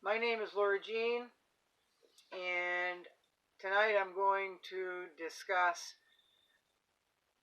My name is Laura Jean, and tonight I'm going to discuss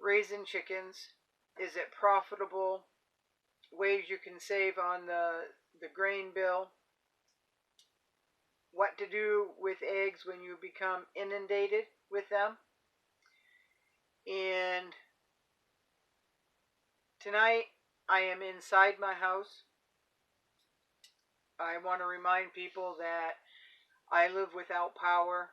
raising chickens. Is it profitable? Ways you can save on the grain bill. What to do with eggs when you become inundated with them. And tonight I am inside my house. I want to remind people that I live without power,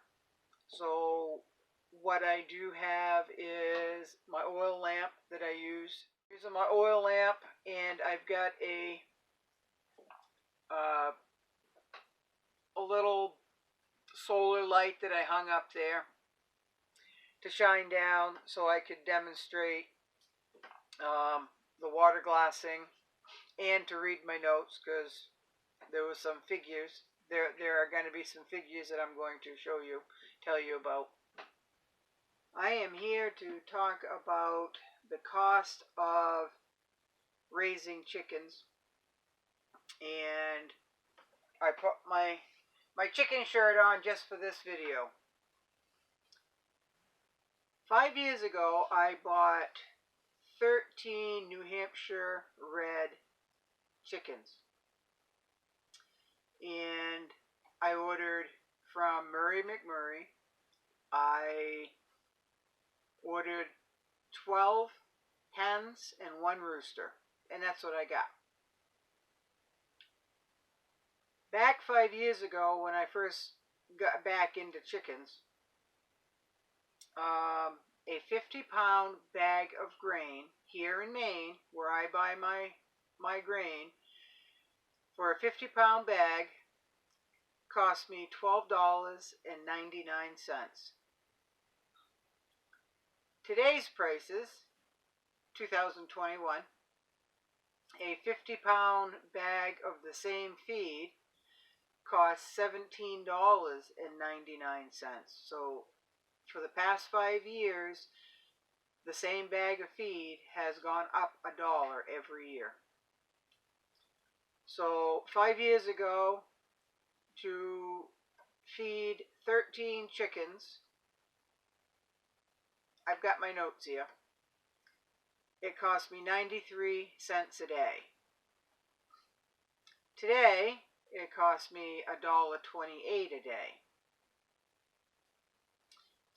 so what I do have is my oil lamp that I use. Using my oil lamp, and I've got a little solar light that I hung up there to shine down so I could demonstrate the water glassing and to read my notes, because there was some figures. There are going to be some figures that I'm going to tell you about. I am here to talk about the cost of raising chickens, and I put my chicken shirt on just for this video. 5 years ago, I bought 13 New Hampshire red chickens, and I ordered from Murray McMurray. I ordered 12 hens and 1 rooster, and that's what I got. Back 5 years ago, when I first got back into chickens, a 50-pound bag of grain here in Maine, where I buy my grain, for a 50-pound bag cost me $12.99. Today's prices, 2021, a 50-pound bag of the same feed costs $17.99. So for the past 5 years, the same bag of feed has gone up $1 every year. So 5 years ago, to feed 13 chickens, I've got my notes here, it cost me 93 cents a day. Today, it costs me $1.28 a day.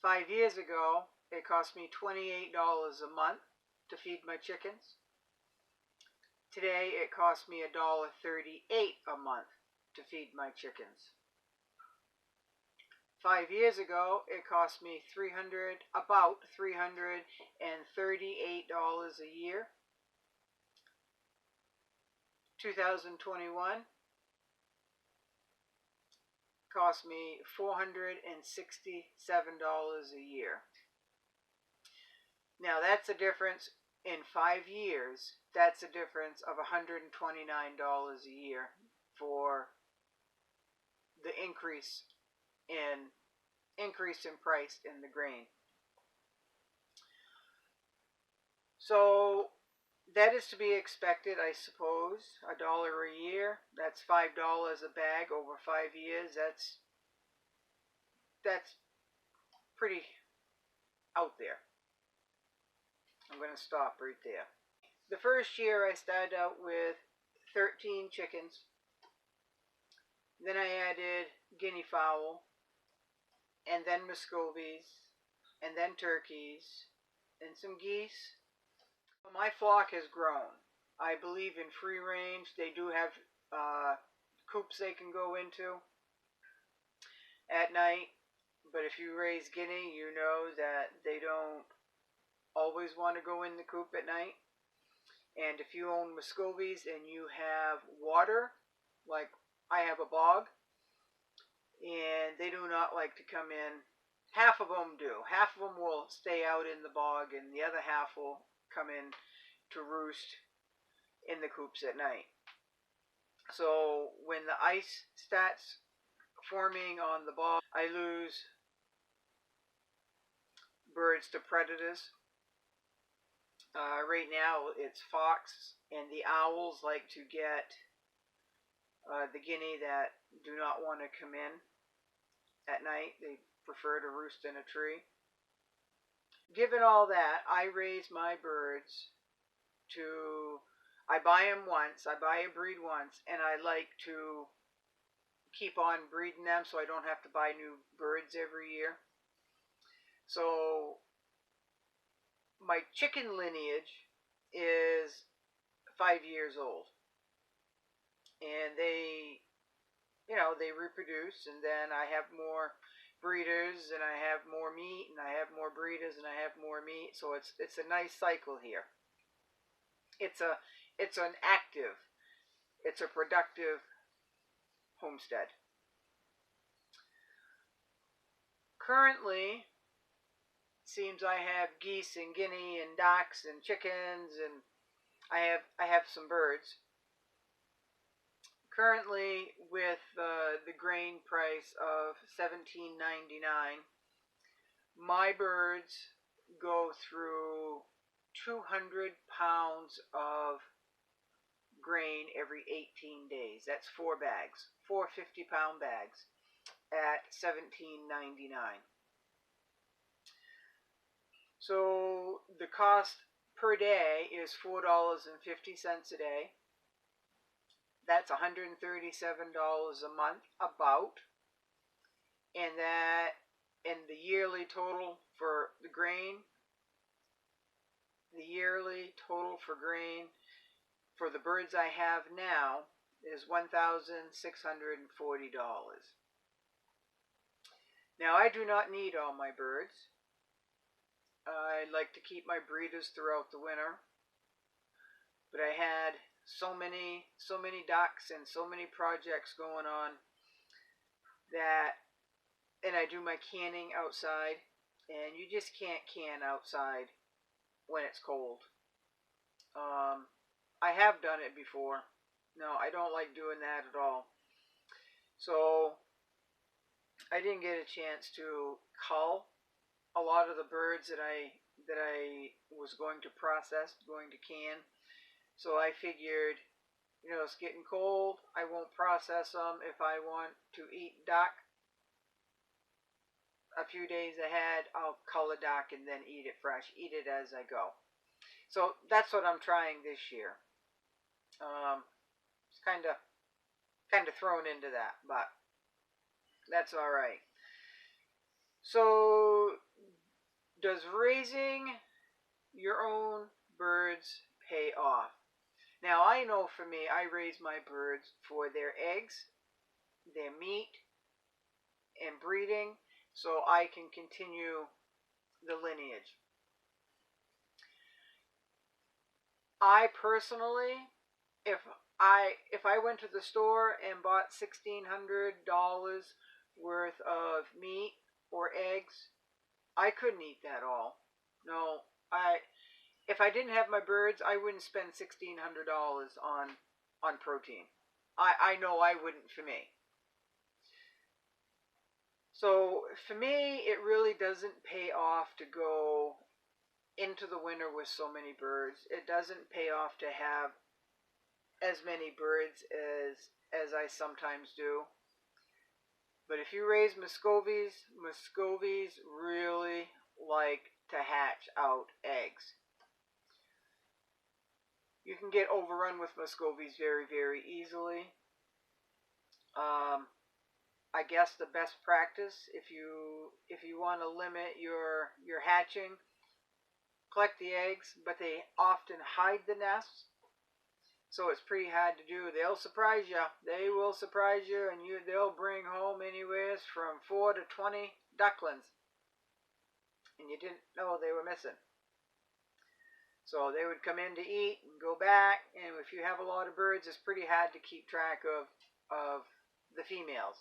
5 years ago, it cost me $28 a month to feed my chickens. Today, it costs me $1.38 a month to feed my chickens. 5 years ago, it cost me about $338 a year. 2021 cost me $467 a year. Now that's a difference in 5 years. That's a difference of $129 a year for the increase in price in the grain. So that is to be expected, I suppose. $1 a year, that's $5 a bag over 5 years. That's pretty out there. I'm going to stop right there. The first year I started out with 13 chickens. Then I added guinea fowl, and then Muscovies, and then turkeys, and some geese. My flock has grown. I believe in free range. They do have coops they can go into at night, but if you raise guinea, you know that they don't always want to go in the coop at night. And if you own Muscovies and you have water, like I have a bog, and they do not like to come in. Half of them do. Half of them will stay out in the bog, and the other half will come in to roost in the coops at night. So when the ice starts forming on the bog, I lose birds to predators. Right now it's fox, and the owls like to get The guinea that do not want to come in at night. They prefer to roost in a tree. Given all that, I raise my birds to, I buy them once, I buy a breed once, and I like to keep on breeding them so I don't have to buy new birds every year. So my chicken lineage is 5 years old, and they, they reproduce, and then I have more breeders, and I have more meat, and I have more breeders, and I have more meat. So it's a nice cycle here. It's an active, it's a productive homestead. Currently, seems I have geese and guinea and ducks and chickens, and I have some birds. Currently, with the grain price of $17.99, my birds go through 200 pounds of grain every 18 days. That's 4 bags, 4 50-pound bags at $17.99. So the cost per day is $4.50 a day. That's $137 a month, about. And that, and the yearly total for the grain, for the birds I have now is $1,640. Now, I do not need all my birds. I like to keep my breeders throughout the winter, but I had so many ducks and so many projects going on that, and I do my canning outside, and you just can't can outside when it's cold. I have done it before. No, I don't like doing that at all. So I didn't get a chance to cull a lot of the birds that I was going to process, going to can. So I figured, it's getting cold. I won't process them. If I want to eat duck a few days ahead, I'll cull a duck and then eat it fresh. Eat it as I go. So that's what I'm trying this year. It's kind of thrown into that, but that's all right. So, does raising your own birds pay off? Now, I know for me, I raise my birds for their eggs, their meat, and breeding, so I can continue the lineage. I personally, if I went to the store and bought $1,600 worth of meat or eggs, I couldn't eat that all. No, if I didn't have my birds, I wouldn't spend $1,600 on protein. I know I wouldn't for me. So for me, it really doesn't pay off to go into the winter with so many birds. It doesn't pay off to have as many birds as I sometimes do. But if you raise Muscovies really like to hatch out eggs. You can get overrun with Muscovies very, very easily. I guess the best practice, if you want to limit your hatching, collect the eggs, but they often hide the nests, so it's pretty hard to do. They'll surprise you. They will surprise you, and they'll bring home anywhere from 4 to 20 ducklings, and you didn't know they were missing. So they would come in to eat and go back, and if you have a lot of birds, it's pretty hard to keep track of the females.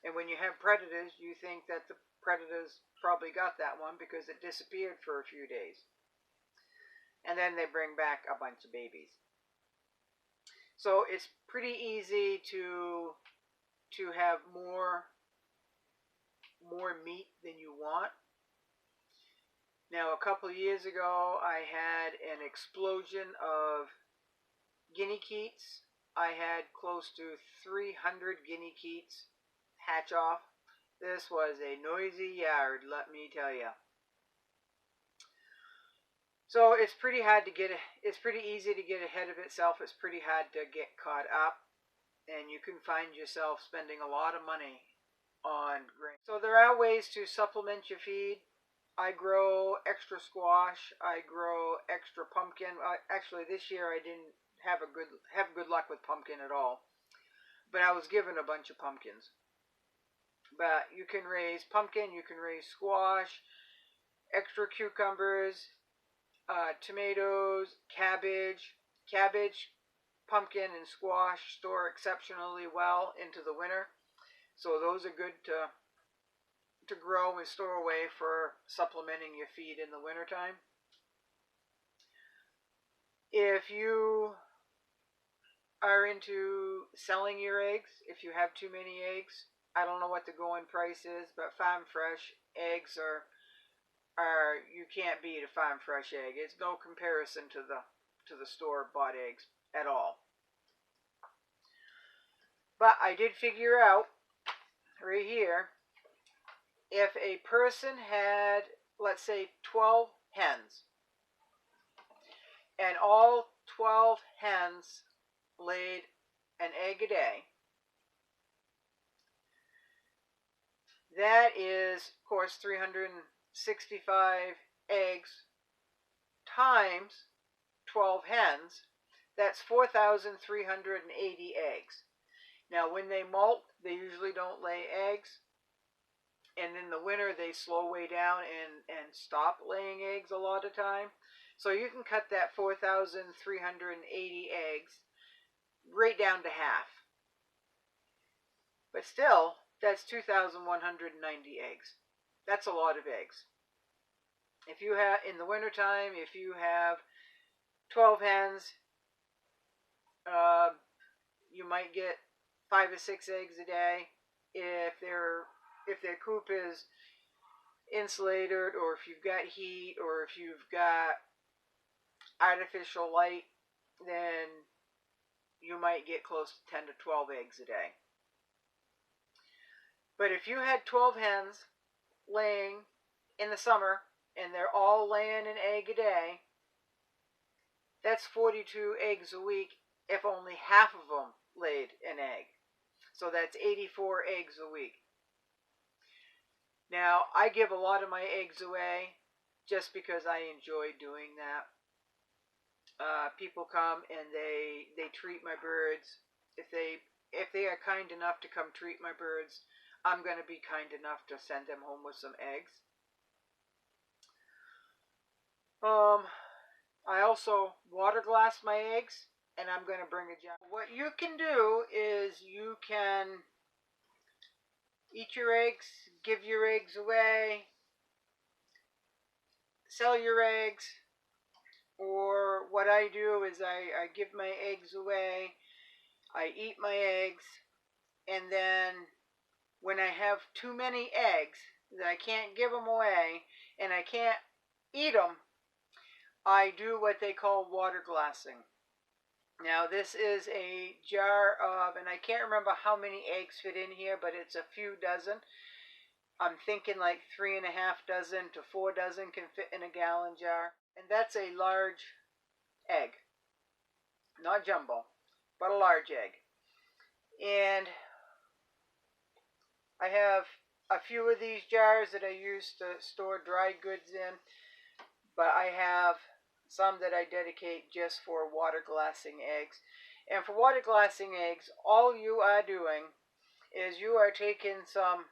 And when you have predators, you think that the predators probably got that one because it disappeared for a few days. And then they bring back a bunch of babies. So it's pretty easy to have more meat than you want. Now, a couple of years ago, I had an explosion of guinea geese I had close to 300 guinea geese hatch off. This was a noisy yard, let me tell you. So it's pretty hard to get, it's pretty easy to get ahead of itself. It's pretty hard to get caught up. And you can find yourself spending a lot of money on grain. So there are ways to supplement your feed. I grow extra squash. I grow extra pumpkin. Actually, this year I didn't have good luck with pumpkin at all. But I was given a bunch of pumpkins. But you can raise pumpkin. You can raise squash, extra cucumbers, tomatoes, cabbage. Cabbage, pumpkin, and squash store exceptionally well into the winter. So those are good to grow and store away for supplementing your feed in the wintertime. If you are into selling your eggs, if you have too many eggs, I don't know what the going price is, but farm fresh eggs are you can't beat a farm fresh egg. It's no comparison to the store bought eggs at all. But I did figure out right here, if a person had, let's say, 12 hens, and all 12 hens laid an egg a day, that is, of course, 365 eggs times 12 hens. That's 4,380 eggs. Now, when they molt, they usually don't lay eggs. And in the winter, they slow way down and stop laying eggs a lot of time. So you can cut that 4,380 eggs right down to half. But still, that's 2,190 eggs. That's a lot of eggs. If you have, in the wintertime, if you have 12 hens, you might get 5 or 6 eggs a day. If their coop is insulated, or if you've got heat, or if you've got artificial light, then you might get close to 10 to 12 eggs a day. But if you had 12 hens laying in the summer, and they're all laying an egg a day, that's 42 eggs a week if only half of them laid an egg. So that's 84 eggs a week. Now, I give a lot of my eggs away just because I enjoy doing that. People come and they treat my birds. If they are kind enough to come treat my birds, I'm going to be kind enough to send them home with some eggs. I also water glass my eggs, and I'm going to bring a jar. What you can do is you can eat your eggs, give your eggs away, sell your eggs, or what I do is I give my eggs away, I eat my eggs, and then when I have too many eggs that I can't give them away and I can't eat them, I do what they call water glassing. Now this is a jar of, and I can't remember how many eggs fit in here, but it's a few dozen. I'm thinking like 3.5 dozen to 4 dozen can fit in a gallon jar. And that's a large egg. Not jumbo, but a large egg. And I have a few of these jars that I use to store dry goods in, but I have some that I dedicate just for water glassing eggs. And for water glassing eggs, all you are doing is you are taking some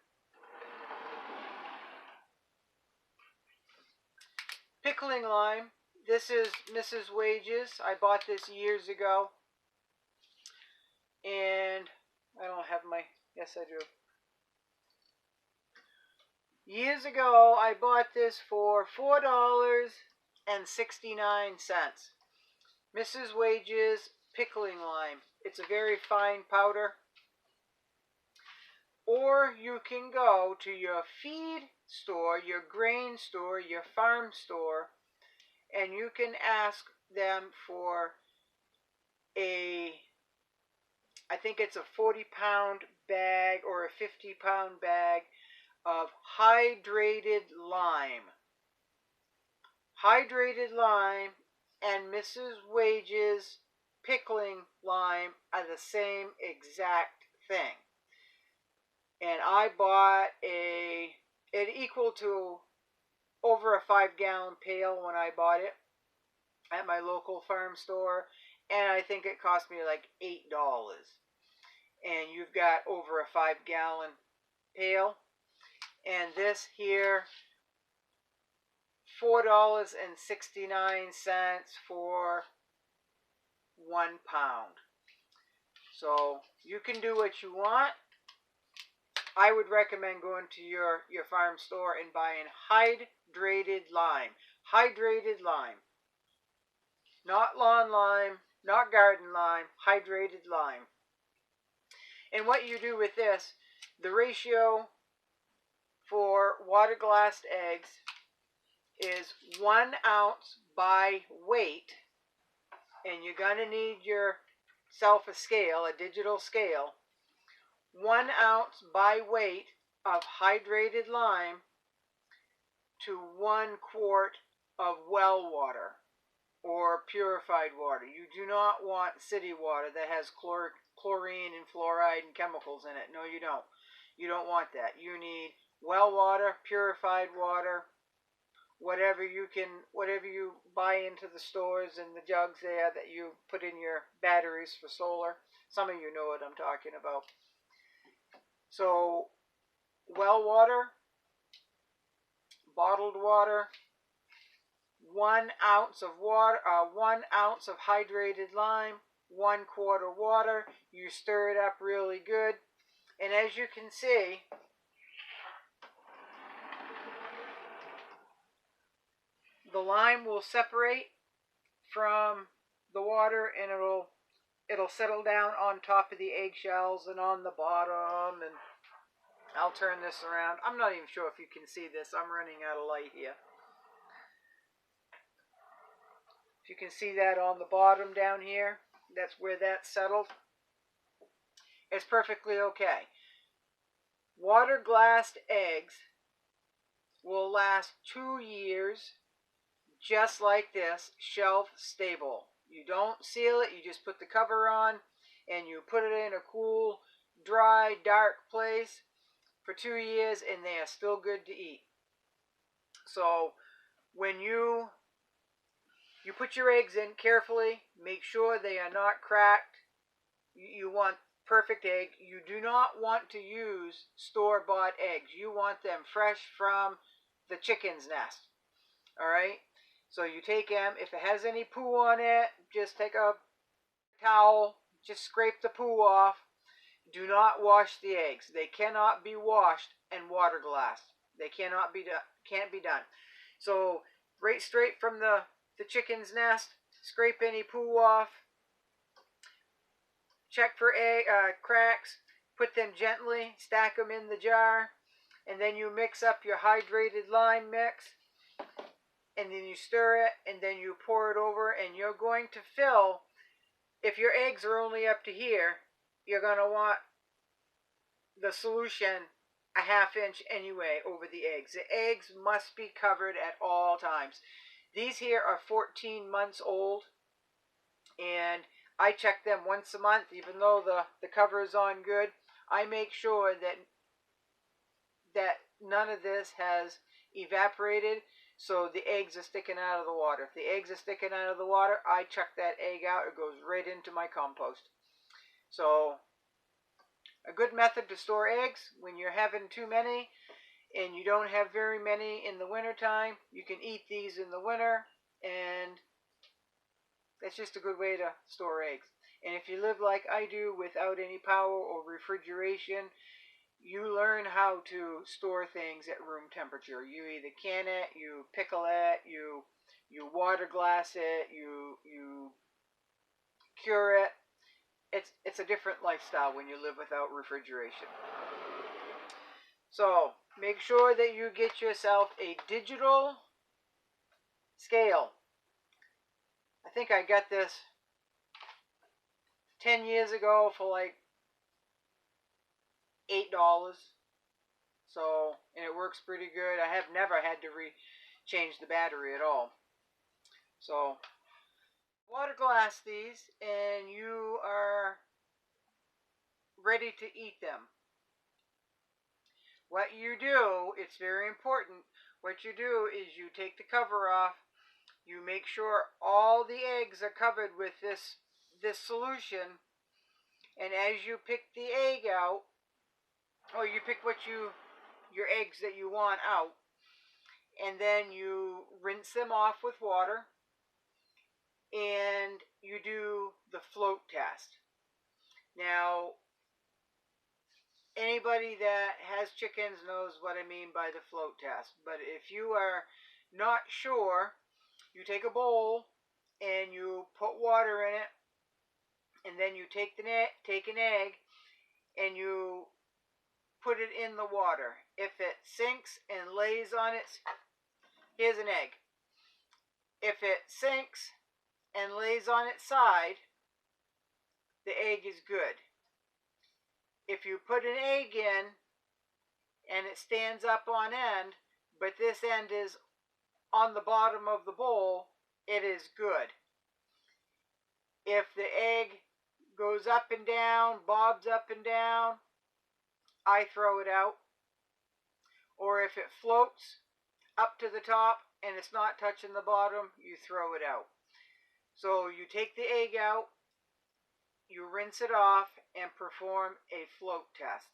pickling lime. This is Mrs. Wages. I bought this years ago. And I don't have my, yes I do. Years ago, I bought this for $4.69. Mrs. Wages pickling lime. It's a very fine powder. Or you can go to your feed store, your grain store, your farm store, and you can ask them for a think it's a 40-pound bag or a 50-pound bag of hydrated lime. Hydrated lime and Mrs. Wage's pickling lime are the same exact thing. And I bought it equal to over a 5-gallon pail when I bought it at my local farm store. And I think it cost me like $8. And you've got over a 5-gallon pail. And this here, $4.69 for 1 pound. So you can do what you want. I would recommend going to your farm store and buying hydrated lime. Hydrated lime. Not lawn lime, not garden lime, hydrated lime. And what you do with this, the ratio for water glassed eggs is 1 ounce by weight. And you're going to need yourself a scale, a digital scale. 1 ounce by weight of hydrated lime to 1 quart of well water or purified water. You do not want city water that has chlorine and fluoride and chemicals in it. No, you don't. You don't want that. You need well water, purified water, whatever you buy into the stores and the jugs there that you put in your batteries for solar. Some of you know what I'm talking about. So, well water, bottled water, 1 ounce of water, 1 ounce of hydrated lime, 1 quart of water. You stir it up really good, and as you can see, the lime will separate from the water, and it'll settle down on top of the eggshells and on the bottom. And I'll turn this around. I'm not even sure if you can see this. I'm running out of light here. If you can see that on the bottom down here, that's where that's settled. It's perfectly okay. Water glassed eggs will last 2 years just like this, shelf stable. You don't seal it, you just put the cover on and you put it in a cool, dry, dark place for 2 years and they are still good to eat. So when you put your eggs in carefully, make sure they are not cracked. You want perfect egg. You do not want to use store-bought eggs. You want them fresh from the chicken's nest. Alright? So you take them, if it has any poo on it, just take a towel, just scrape the poo off. Do not wash the eggs. They cannot be washed and water glassed. They can't be done. So right straight from the chicken's nest, scrape any poo off. Check for cracks. Put them gently. Stack them in the jar. And then you mix up your hydrated lime mix. And then you stir it. And then you pour it over. And you're going to fill, if your eggs are only up to here, you're going to want the solution a ½ inch anyway over the eggs. The eggs must be covered at all times. These here are 14 months old. And I check them once a month, even though the cover is on good. I make sure that none of this has evaporated, so the eggs are sticking out of the water. If the eggs are sticking out of the water, I chuck that egg out. It goes right into my compost. So a good method to store eggs when you're having too many and you don't have very many in the winter time, you can eat these in the winter, and that's just a good way to store eggs. And if you live like I do without any power or refrigeration, you learn how to store things at room temperature. You either can it, you pickle it, you water glass it, you cure it. It's a different lifestyle when you live without refrigeration. So make sure that you get yourself a digital scale. I think I got this 10 years ago for like $8. So, and it works pretty good. I have never had to change the battery at all. So, water glass these, and you are ready to eat them. What you do, it's very important, what you do is you take the cover off, you make sure all the eggs are covered with this solution, and as you pick the egg out, or you pick your eggs that you want out, and then you rinse them off with water, and you do the float test. Now, anybody that has chickens knows what I mean by the float test. But if you are not sure, you take a bowl and you put water in it, and then you take an egg and you put it in the water. If it sinks and lays on its, here's an egg. If it sinks and lays on its side, the egg is good. If you put an egg in and it stands up on end, but this end is on the bottom of the bowl, it is good. If the egg goes up and down, bobs up and down, I throw it out. Or if it floats up to the top and it's not touching the bottom, you throw it out. So you take the egg out, you rinse it off, and perform a float test.